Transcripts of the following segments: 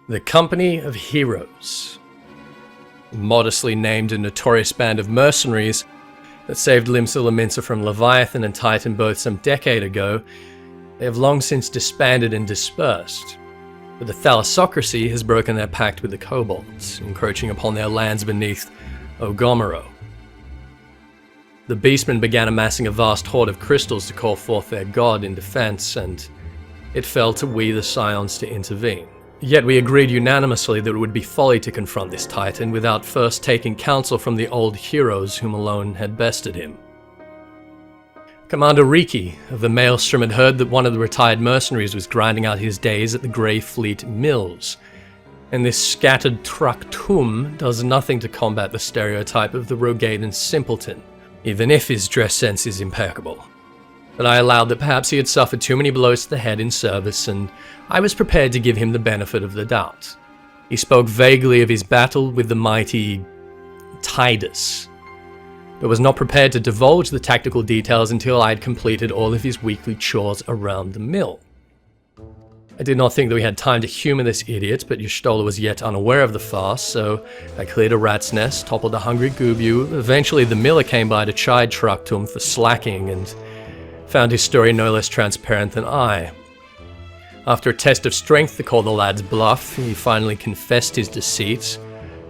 The Company of Heroes. Modestly named a notorious band of mercenaries that saved Limsa Lominsa from Leviathan and Titan both some decade ago, they have long since disbanded and dispersed. But the thalassocracy has broken their pact with the kobolds, encroaching upon their lands beneath Ogomero. The beastmen began amassing a vast hoard of crystals to call forth their god in defense, and it fell to we the Scions to intervene. Yet we agreed unanimously that it would be folly to confront this Titan without first taking counsel from the old heroes whom alone had bested him. Commander Riki of the Maelstrom had heard that one of the retired mercenaries was grinding out his days at the Grey Fleet Mills, and this scattered Traktum does nothing to combat the stereotype of the Rogadan simpleton, even if his dress sense is impeccable. But I allowed that perhaps he had suffered too many blows to the head in service, and I was prepared to give him the benefit of the doubt. He spoke vaguely of his battle with the mighty Ethys, but was not prepared to divulge the tactical details until I had completed all of his weekly chores around the mill. I did not think that we had time to humour this idiot, but Y'shtola was yet unaware of the farce, so I cleared a rat's nest, toppled a hungry Gubu. Eventually the miller came by to chide Traktum for slacking, and found his story no less transparent than I. After a test of strength to call the lad's bluff, he finally confessed his deceit,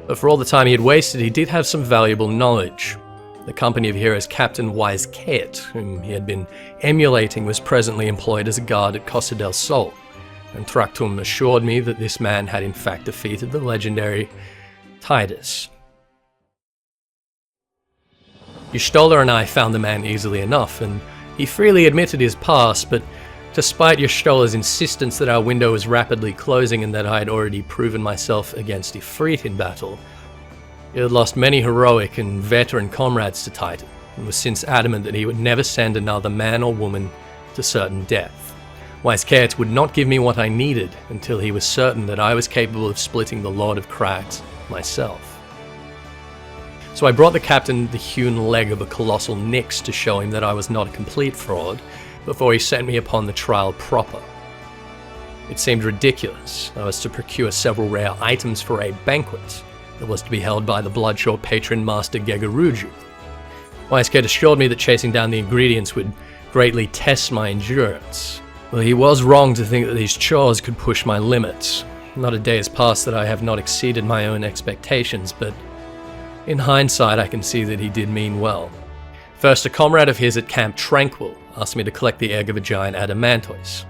but for all the time he had wasted, he did have some valuable knowledge. The Company of Heroes Captain WiseKat, whom he had been emulating, was presently employed as a guard at Costa del Sol, and Traktum assured me that this man had in fact defeated the legendary Ethys. Y'shtola and I found the man easily enough, and he freely admitted his past, but despite Y'shtola's insistence that our window was rapidly closing and that I had already proven myself against Ifrit in battle, he had lost many heroic and veteran comrades to Titan, and was since adamant that he would never send another man or woman to certain death. WiseKat would not give me what I needed until he was certain that I was capable of splitting the Lord of Crags myself. So I brought the captain the hewn leg of a colossal Nyx to show him that I was not a complete fraud, before he sent me upon the trial proper. It seemed ridiculous. I was to procure several rare items for a banquet that was to be held by the Bloodshore patron Master Gegaruju. WiseKat assured me that chasing down the ingredients would greatly test my endurance. Well, he was wrong to think that these chores could push my limits. Not a day has passed that I have not exceeded my own expectations, but in hindsight, I can see that he did mean well. First, a comrade of his at Camp Tranquil asked me to collect the egg of a giant adamantoise.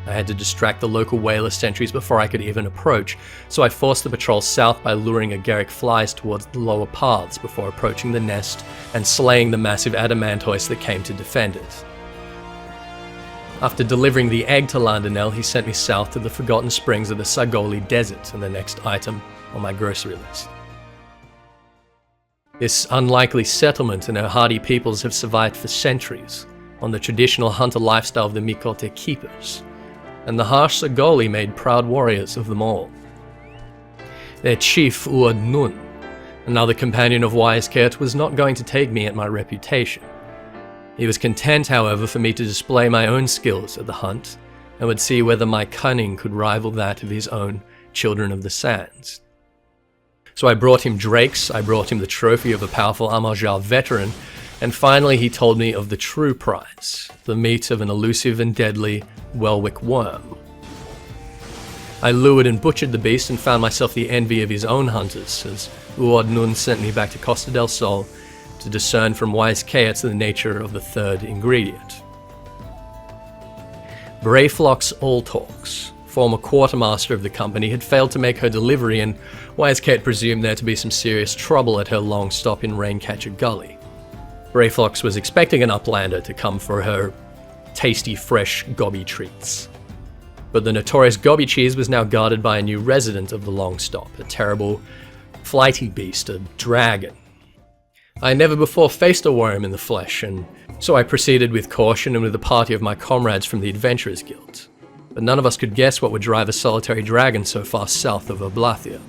I had to distract the local whaler sentries before I could even approach, so I forced the patrol south by luring agaric flies towards the lower paths before approaching the nest and slaying the massive adamantoise that came to defend it. After delivering the egg to Landonel, he sent me south to the forgotten springs of the Sagoli Desert and the next item on my grocery list. This unlikely settlement and her hardy peoples have survived for centuries on the traditional hunter lifestyle of the Miqo'te keepers, and the harsh Sagoli made proud warriors of them all. Their chief, Uod Nun, another companion of WiseKat, was not going to take me at my reputation. He was content, however, for me to display my own skills at the hunt, and would see whether my cunning could rival that of his own Children of the Sands. So I brought him drakes, I brought him the trophy of a powerful Amarjal veteran, and finally he told me of the true prize, the meat of an elusive and deadly Welwick worm. I lured and butchered the beast and found myself the envy of his own hunters, as Uod Nun sent me back to Costa del Sol to discern from WiseKat the nature of the third ingredient. Brayflock's Alltalks, former quartermaster of the company, had failed to make her delivery, and WiseKat presumed there to be some serious trouble at her long stop in Raincatcher Gully. Brayflox was expecting an uplander to come for her tasty, fresh gobby treats. But the notorious gobby cheese was now guarded by a new resident of the long stop, a terrible, flighty beast, a dragon. I had never before faced a worm in the flesh, and so I proceeded with caution and with a party of my comrades from the Adventurers Guild. But none of us could guess what would drive a solitary dragon so far south of Oblathia.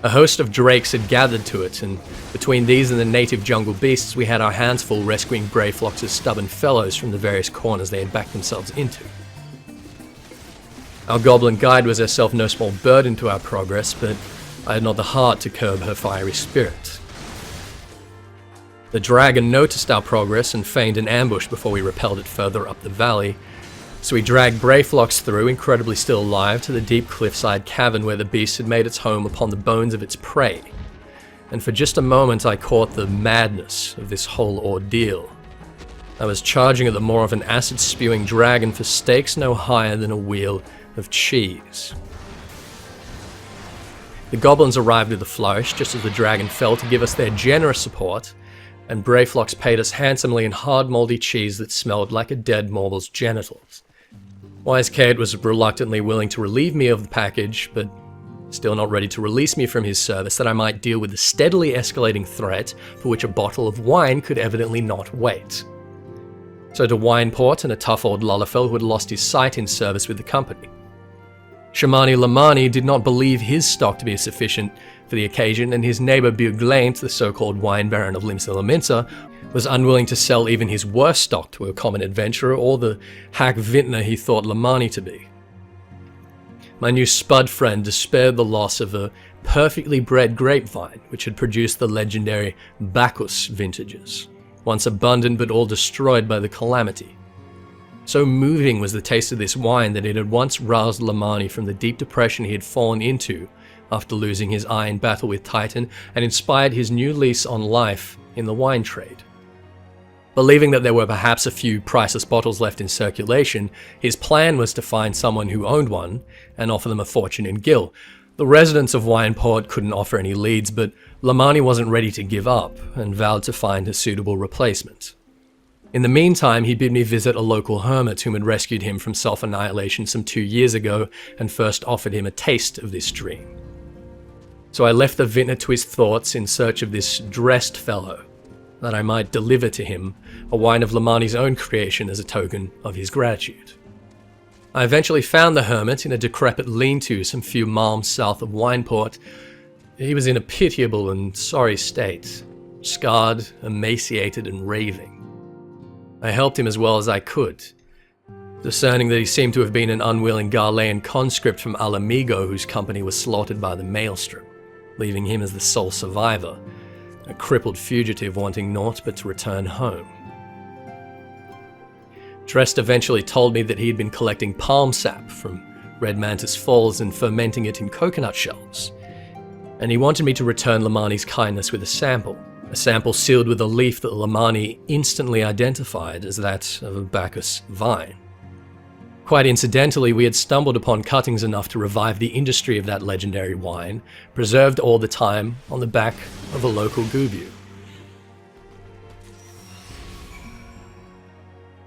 A host of drakes had gathered to it, and between these and the native jungle beasts, we had our hands full rescuing Brayflox's stubborn fellows from the various corners they had backed themselves into. Our goblin guide was herself no small burden to our progress, but I had not the heart to curb her fiery spirit. The dragon noticed our progress and feigned an ambush before we repelled it further up the valley, so we dragged Brayflox through, incredibly still alive, to the deep cliffside cavern where the beast had made its home upon the bones of its prey. And for just a moment I caught the madness of this whole ordeal. I was charging at the maw of an acid-spewing dragon for stakes no higher than a wheel of cheese. The goblins arrived with a flourish just as the dragon fell to give us their generous support, and Brayflox paid us handsomely in hard mouldy cheese that smelled like a dead morble's genitals. WiseKat was reluctantly willing to relieve me of the package, but still not ready to release me from his service that I might deal with the steadily escalating threat for which a bottle of wine could evidently not wait. So to Wineport and a tough old Lullafell who had lost his sight in service with the company. Shamani Lamani did not believe his stock to be sufficient for the occasion, and his neighbour Buglaint, the so-called wine baron of Limsa, was unwilling to sell even his worst stock to a common adventurer or the hack vintner he thought Lamani to be. My new spud friend despaired the loss of a perfectly bred grapevine which had produced the legendary Bacchus vintages, once abundant but all destroyed by the calamity. So moving was the taste of this wine that it had once roused Lamani from the deep depression he had fallen into after losing his eye in battle with Titan, and inspired his new lease on life in the wine trade. Believing that there were perhaps a few priceless bottles left in circulation, his plan was to find someone who owned one and offer them a fortune in gill. The residents of Wineport couldn't offer any leads, but Lamani wasn't ready to give up and vowed to find a suitable replacement. In the meantime, he bid me visit a local hermit whom had rescued him from self-annihilation some 2 years ago and first offered him a taste of this dream. So I left the vintner to his thoughts in search of this dressed fellow, that I might deliver to him a wine of Lamani's own creation as a token of his gratitude. I eventually found the hermit in a decrepit lean-to some few miles south of Wineport. He was in a pitiable and sorry state, scarred, emaciated, and raving. I helped him as well as I could, discerning that he seemed to have been an unwilling Gharlean conscript from Alamigo whose company was slaughtered by the maelstrom, leaving him as the sole survivor, a crippled fugitive wanting naught but to return home. Drest eventually told me that he had been collecting palm sap from Red Mantis Falls and fermenting it in coconut shells, and he wanted me to return Lamani's kindness with a sample sealed with a leaf that Lamani instantly identified as that of a Bacchus vine. Quite incidentally, we had stumbled upon cuttings enough to revive the industry of that legendary wine, preserved all the time on the back of a local gubu.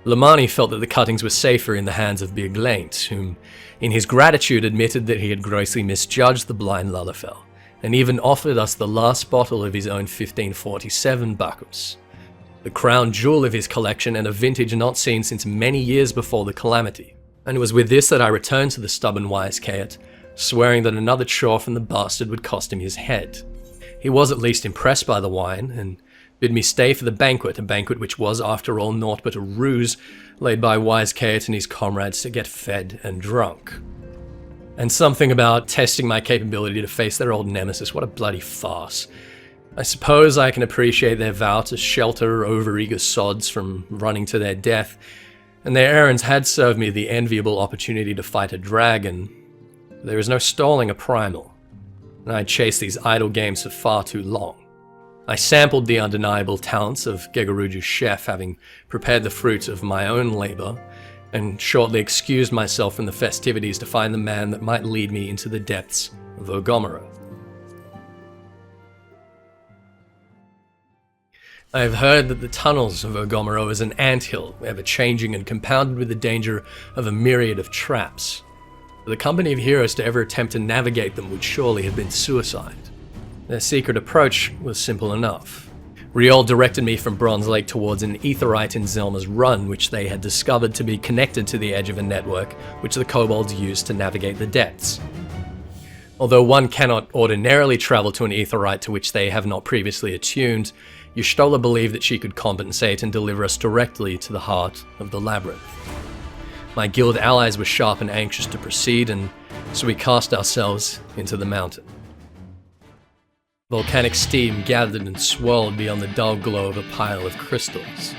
Lamani felt that the cuttings were safer in the hands of Buglaint, whom, in his gratitude, admitted that he had grossly misjudged the blind Lullafell, and even offered us the last bottle of his own 1547 Bacchus, the crown jewel of his collection and a vintage not seen since many years before the calamity. And it was with this that I returned to the stubborn WiseKat, swearing that another chore from the bastard would cost him his head. He was at least impressed by the wine, and bid me stay for the banquet, a banquet which was, after all, naught but a ruse laid by WiseKat and his comrades to get fed and drunk. And something about testing my capability to face their old nemesis, what a bloody farce. I suppose I can appreciate their vow to shelter overeager sods from running to their death, and their errands had served me the enviable opportunity to fight a dragon. There is no stalling a primal, and I chased these idle games for far too long. I sampled the undeniable talents of Gegaruju's chef, having prepared the fruit of my own labor, and shortly excused myself from the festivities to find the man that might lead me into the depths of Ogomero. I have heard that the tunnels of Ogomero is an anthill, ever-changing and compounded with the danger of a myriad of traps. For the company of heroes to ever attempt to navigate them would surely have been suicide. Their secret approach was simple enough. Riol directed me from Bronze Lake towards an aetherite in Zelma's Run, which they had discovered to be connected to the edge of a network which the kobolds used to navigate the depths. Although one cannot ordinarily travel to an aetherite to which they have not previously attuned, Y'shtola believed that she could compensate and deliver us directly to the heart of the labyrinth. My guild allies were sharp and anxious to proceed, and so we cast ourselves into the mountain. Volcanic steam gathered and swirled beyond the dull glow of a pile of crystals.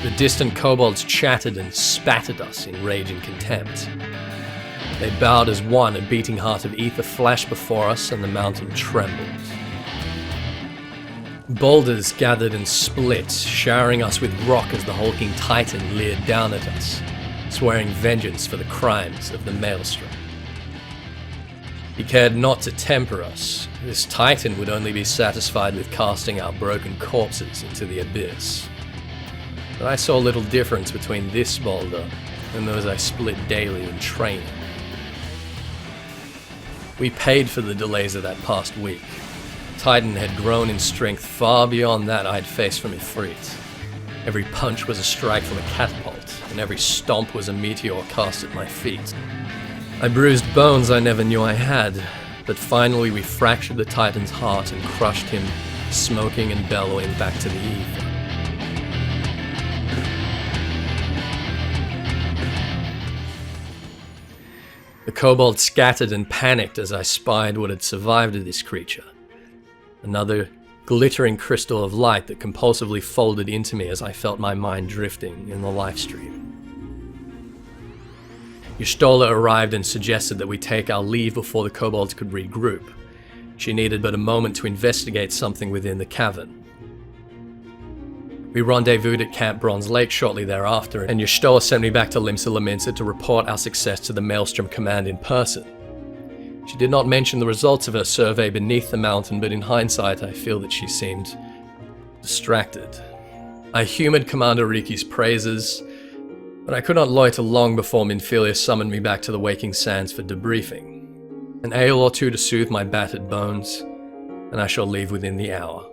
The distant kobolds chattered and spat at us in rage and contempt. They bowed as one, a beating heart of ether flashed before us, and the mountain trembled. Boulders gathered and split, showering us with rock as the hulking Titan leered down at us, swearing vengeance for the crimes of the Maelstrom. He cared not to temper us. This Titan would only be satisfied with casting our broken corpses into the abyss. But I saw little difference between this boulder and those I split daily in training. We paid for the delays of that past week. Titan had grown in strength far beyond that I'd faced from Ifrit. Every punch was a strike from a catapult, and every stomp was a meteor cast at my feet. I bruised bones I never knew I had, but finally we fractured the Titan's heart and crushed him, smoking and bellowing back to the ether. The kobold scattered and panicked as I spied what had survived of this creature. Another glittering crystal of light that compulsively folded into me as I felt my mind drifting in the life stream. Y'shtola arrived and suggested that we take our leave before the kobolds could regroup. She needed but a moment to investigate something within the cavern. We rendezvoused at Camp Bronze Lake shortly thereafter, and Y'shtola sent me back to Limsa Lominsa to report our success to the Maelstrom Command in person. She did not mention the results of her survey beneath the mountain, but in hindsight I feel that she seemed distracted. I humoured Commander Riki's praises, but I could not loiter long before Minfilia summoned me back to the Waking Sands for debriefing. An ale or two to soothe my battered bones, and I shall leave within the hour.